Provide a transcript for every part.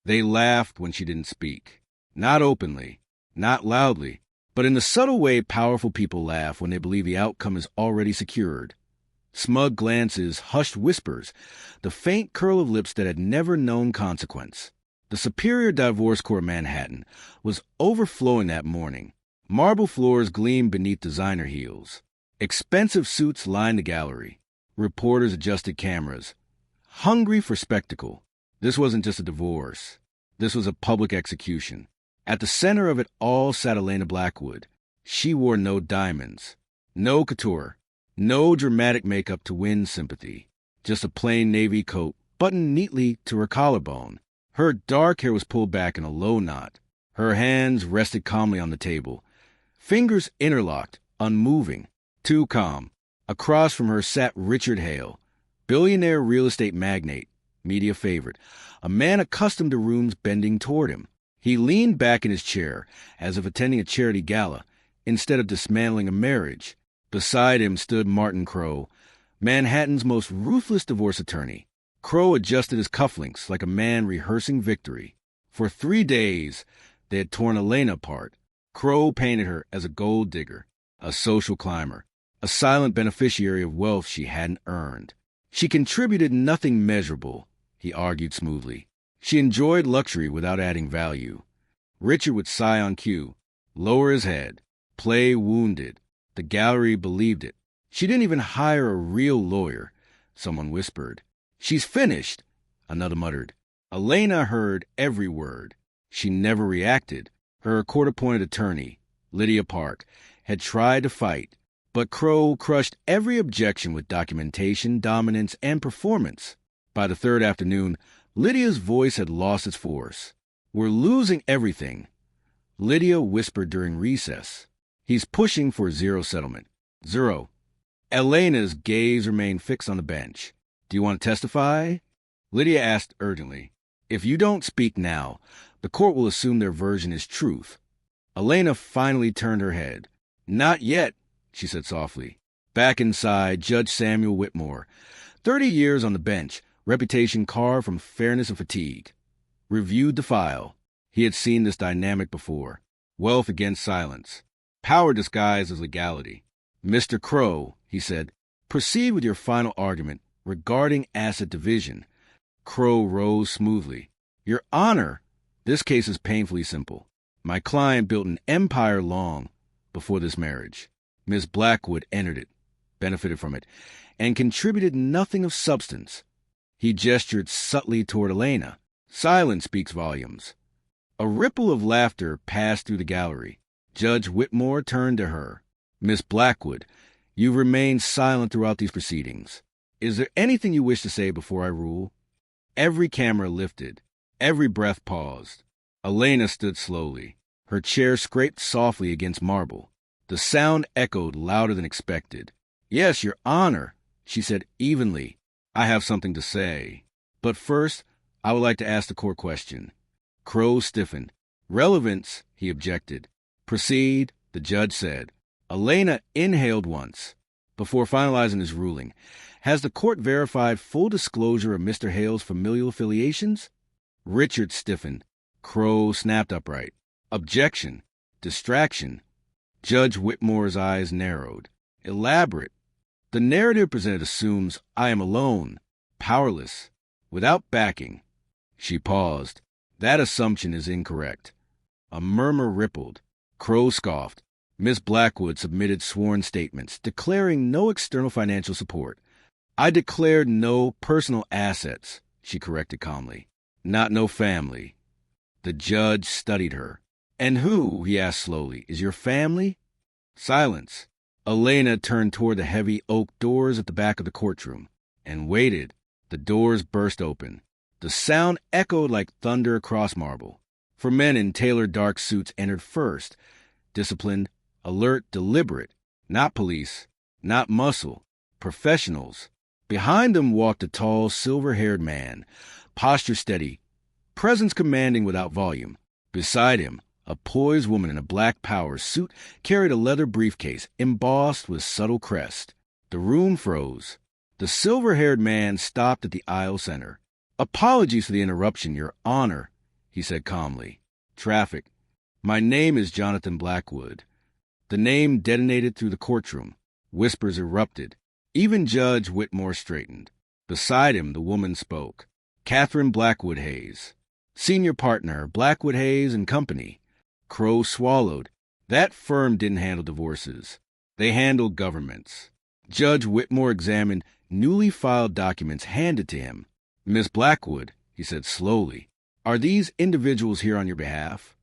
They laughed when she didn't speak. Not openly, not loudly, but in the subtle way powerful people laugh when they believe the outcome is already secured. Smug glances, hushed whispers, the faint curl of lips that had never known consequence. The Superior Divorce Court Manhattan was overflowing that morning. Marble floors gleamed beneath designer heels. Expensive suits lined the gallery. Reporters adjusted cameras. Hungry for spectacle. This wasn't just a divorce. This was a public execution. At the center of it all sat Elena Blackwood. She wore no diamonds, no couture, no dramatic makeup to win sympathy. Just a plain navy coat buttoned neatly to her collarbone. Her dark hair was pulled back in a low knot. Her hands rested calmly on the table. Fingers interlocked, unmoving. Too calm. Across from her sat Richard Hale, billionaire real estate magnate, media favorite, a man accustomed to rooms bending toward him. He leaned back in his chair, as if attending a charity gala, instead of dismantling a marriage. Beside him stood Martin Crowe, Manhattan's most ruthless divorce attorney. Crowe adjusted his cufflinks like a man rehearsing victory. For 3 days, they had torn Elena apart. Crowe painted her as a gold digger, a social climber, a silent beneficiary of wealth she hadn't earned. She contributed nothing measurable, he argued smoothly. She enjoyed luxury without adding value. Richard would sigh on cue, lower his head, play wounded. The gallery believed it. She didn't even hire a real lawyer, someone whispered. She's finished, another muttered. Elena heard every word. She never reacted. Her court-appointed attorney, Lydia Park, had tried to fight, but Crowe crushed every objection with documentation, dominance, and performance. By the third afternoon, Lydia's voice had lost its force. We're losing everything, Lydia whispered during recess. He's pushing for zero settlement. Zero. Elena's gaze remained fixed on the bench. Do you want to testify? Lydia asked urgently. If you don't speak now, the court will assume their version is truth. Elena finally turned her head. Not yet, she said softly. Back inside, Judge Samuel Whitmore, 30 years on the bench, reputation carved from fairness and fatigue, reviewed the file. He had seen this dynamic before. Wealth against silence. Power disguised as legality. Mr. Crowe, he said, proceed with your final argument regarding asset division. Crowe rose smoothly. Your Honor, this case is painfully simple. My client built an empire long before this marriage. Miss Blackwood entered it, benefited from it, and contributed nothing of substance. He gestured subtly toward Elena. Silence speaks volumes. A ripple of laughter passed through the gallery. Judge Whitmore turned to her. Miss Blackwood, you've remained silent throughout these proceedings. Is there anything you wish to say before I rule? Every camera lifted. Every breath paused. Elena stood slowly. Her chair scraped softly against marble. The sound echoed louder than expected. Yes, Your Honor, she said evenly. I have something to say. But first, I would like to ask the court question. Crowe stiffened. Relevance, he objected. Proceed, the judge said. Elena inhaled once. Before finalizing his ruling, has the court verified full disclosure of Mr. Hale's familial affiliations? Richard stiffened. Crowe snapped upright. Objection. Distraction. Judge Whitmore's eyes narrowed. Elaborate. The narrative presented assumes I am alone, powerless, without backing. She paused. That assumption is incorrect. A murmur rippled. Crowe scoffed. Miss Blackwood submitted sworn statements, declaring no external financial support. I declared no personal assets, she corrected calmly. Not no family. The judge studied her. And who, he asked slowly, is your family? Silence. Elena turned toward the heavy oak doors at the back of the courtroom and waited. The doors burst open. The sound echoed like thunder across marble. 4 men in tailored dark suits entered first, disciplined, alert, deliberate. Not police, not muscle, professionals. Behind them walked a tall, silver-haired man, posture steady, presence commanding without volume. Beside him, a poised woman in a black power suit carried a leather briefcase embossed with subtle crest. The room froze. The silver-haired man stopped at the aisle center. Apologies for the interruption, Your Honor, he said calmly. Traffic. My name is Jonathan Blackwood. The name detonated through the courtroom. Whispers erupted. Even Judge Whitmore straightened. Beside him, the woman spoke. Catherine Blackwood Hayes. Senior partner, Blackwood Hayes and Company. Crow swallowed. That firm didn't handle divorces. They handled governments. Judge Whitmore examined newly filed documents handed to him. Miss Blackwood, he said slowly, are these individuals here on your behalf?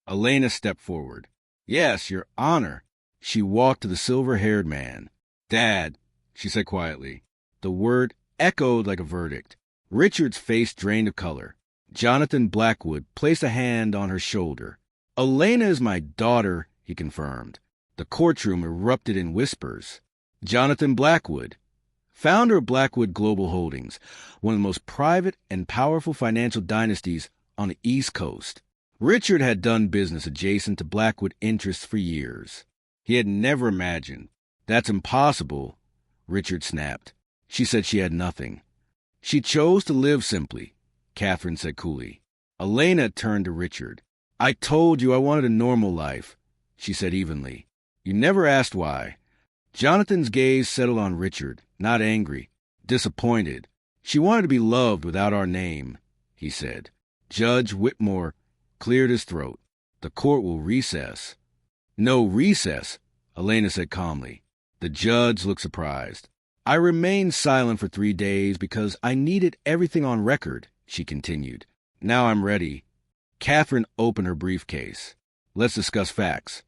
Elena stepped forward. Yes, Your Honor. She walked to the silver-haired man. Dad, she said quietly. The word echoed like a verdict. Richard's face drained of color. Jonathan Blackwood placed a hand on her shoulder. Elena is my daughter, he confirmed. The courtroom erupted in whispers. Jonathan Blackwood, founder of Blackwood Global Holdings, one of the most private and powerful financial dynasties on the East Coast. Richard had done business adjacent to Blackwood interests for years. He had never imagined. That's impossible, Richard snapped. She said she had nothing. She chose to live simply, Catherine said coolly. Elena turned to Richard. I told you I wanted a normal life, she said evenly. You never asked why. Jonathan's gaze settled on Richard, not angry, disappointed. She wanted to be loved without our name, he said. Judge Whitmore cleared his throat. The court will recess. No recess, Elena said calmly. The judge looked surprised. I remained silent for 3 days because I needed everything on record, she continued. Now I'm ready. Catherine opened her briefcase. Let's discuss facts.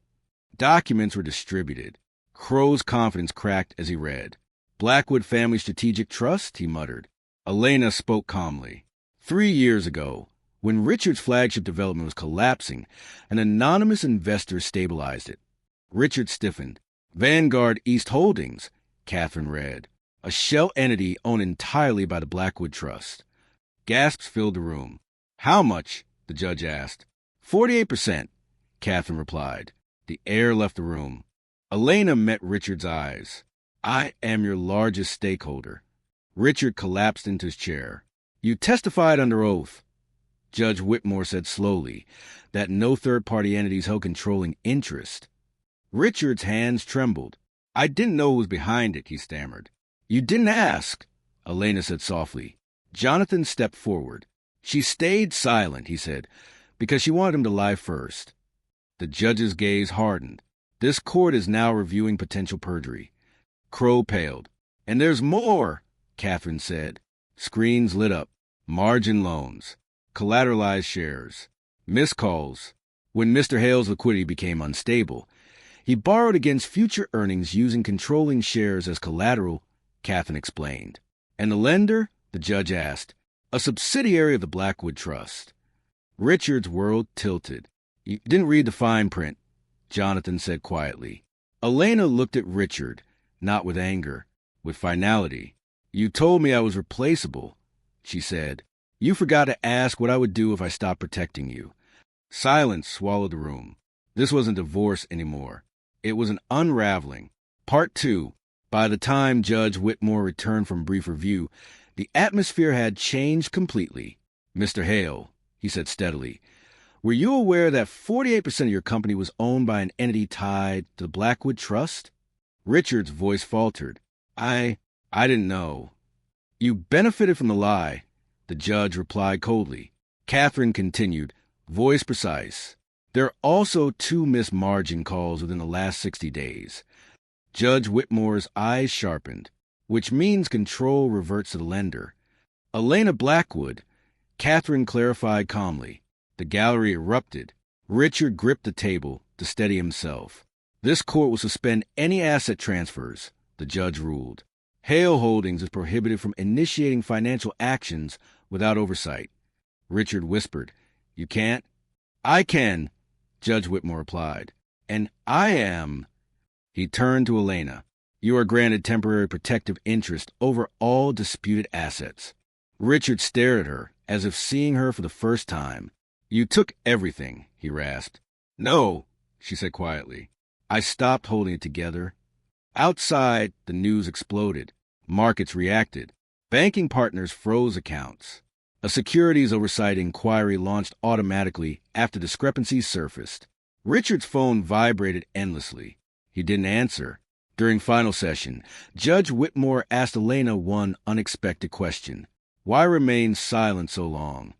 Documents were distributed. Crow's confidence cracked as he read. Blackwood Family Strategic Trust, he muttered. Elena spoke calmly. 3 years ago, when Richard's flagship development was collapsing, an anonymous investor stabilized it. Richard stiffened. Vanguard East Holdings, Catherine read. A shell entity owned entirely by the Blackwood Trust. Gasps filled the room. How much? The judge asked. 48%, Catherine replied. The air left the room. Elena met Richard's eyes. I am your largest stakeholder. Richard collapsed into his chair. You testified under oath, Judge Whitmore said slowly, that no third-party entities held controlling interest. Richard's hands trembled. I didn't know who was behind it, he stammered. You didn't ask, Elena said softly. Jonathan stepped forward. She stayed silent, he said, because she wanted him to lie first. The judge's gaze hardened. This court is now reviewing potential perjury. Crow paled. And there's more, Catherine said. Screens lit up. Margin loans. Collateralized shares. Missed calls. When Mr. Hale's liquidity became unstable, he borrowed against future earnings using controlling shares as collateral, Catherine explained. And the lender? The judge asked. A subsidiary of the Blackwood Trust. Richard's world tilted. You didn't read the fine print, Jonathan said quietly. Elena looked at Richard, not with anger, with finality. You told me I was replaceable, she said. You forgot to ask what I would do if I stopped protecting you. Silence swallowed the room. This wasn't divorce anymore. It was an unraveling. Part 2. By the time Judge Whitmore returned from brief review, the atmosphere had changed completely. Mr. Hale, he said steadily, were you aware that 48% of your company was owned by an entity tied to the Blackwood Trust? Richard's voice faltered. I didn't know. You benefited from the lie, the judge replied coldly. Catherine continued, voice precise. There are also 2 missed margin calls within the last 60 days. Judge Whitmore's eyes sharpened, which means control reverts to the lender. Elena Blackwood, Catherine clarified calmly. The gallery erupted. Richard gripped the table to steady himself. This court will suspend any asset transfers, the judge ruled. Hale Holdings is prohibited from initiating financial actions without oversight. Richard whispered, You can't? I can, Judge Whitmore replied. And I am. He turned to Elena. You are granted temporary protective interest over all disputed assets. Richard stared at her, as if seeing her for the first time. You took everything, he rasped. No, she said quietly. I stopped holding it together. Outside, the news exploded. Markets reacted. Banking partners froze accounts. A securities oversight inquiry launched automatically after discrepancies surfaced. Richard's phone vibrated endlessly. He didn't answer. During final session, Judge Whitmore asked Elena one unexpected question. Why remain silent so long?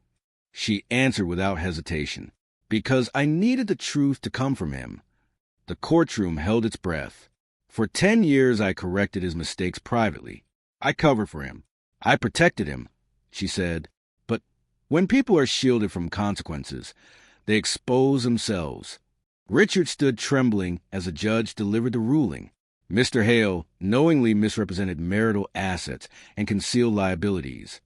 She answered without hesitation. Because I needed the truth to come from him. The courtroom held its breath. For 10 years I corrected his mistakes privately. I covered for him. I protected him, she said. But when people are shielded from consequences, they expose themselves. Richard stood trembling as the judge delivered the ruling. Mr. Hale knowingly misrepresented marital assets and concealed liabilities.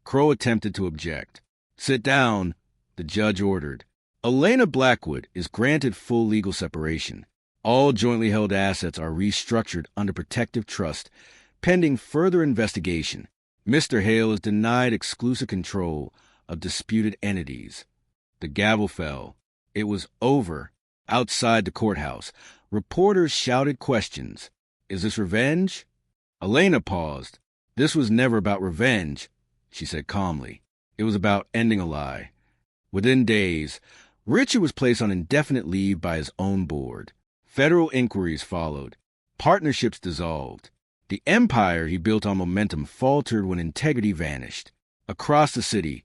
Crow attempted to object. Sit down, the judge ordered. Elena Blackwood is granted full legal separation. All jointly held assets are restructured under protective trust, pending further investigation. Mr. Hale is denied exclusive control of disputed entities. The gavel fell. It was over. Outside the courthouse, reporters shouted questions. Is this revenge? Elena paused. This was never about revenge, she said calmly. It was about ending a lie. Within days, Richard was placed on indefinite leave by his own board. Federal inquiries followed. Partnerships dissolved. The empire he built on momentum faltered when integrity vanished. Across the city,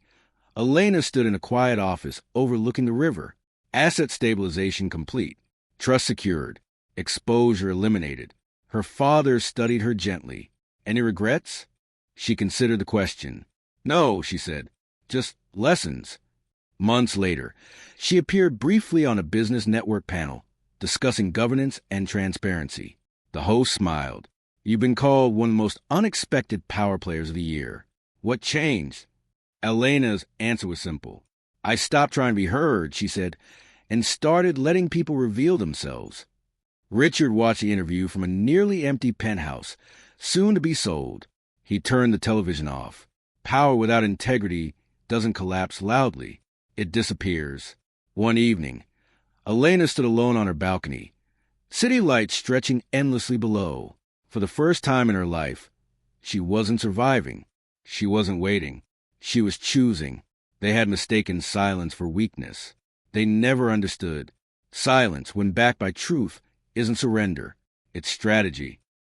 Elena stood in a quiet office overlooking the river. Asset stabilization complete. Trust secured. Exposure eliminated. Her father studied her gently. Any regrets? She considered the question. No, she said. Just lessons. Months later, she appeared briefly on a business network panel, discussing governance and transparency. The host smiled. You've been called one of the most unexpected power players of the year. What changed? Elena's answer was simple. I stopped trying to be heard, she said, and started letting people reveal themselves. Richard watched the interview from a nearly empty penthouse, soon to be sold. He turned the television off. Power without integrity doesn't collapse loudly. It disappears. One evening, Elena stood alone on her balcony, city lights stretching endlessly below. For the first time in her life, she wasn't surviving. She wasn't waiting. She was choosing. They had mistaken silence for weakness. They never understood. Silence, when backed by truth, isn't surrender. It's strategy.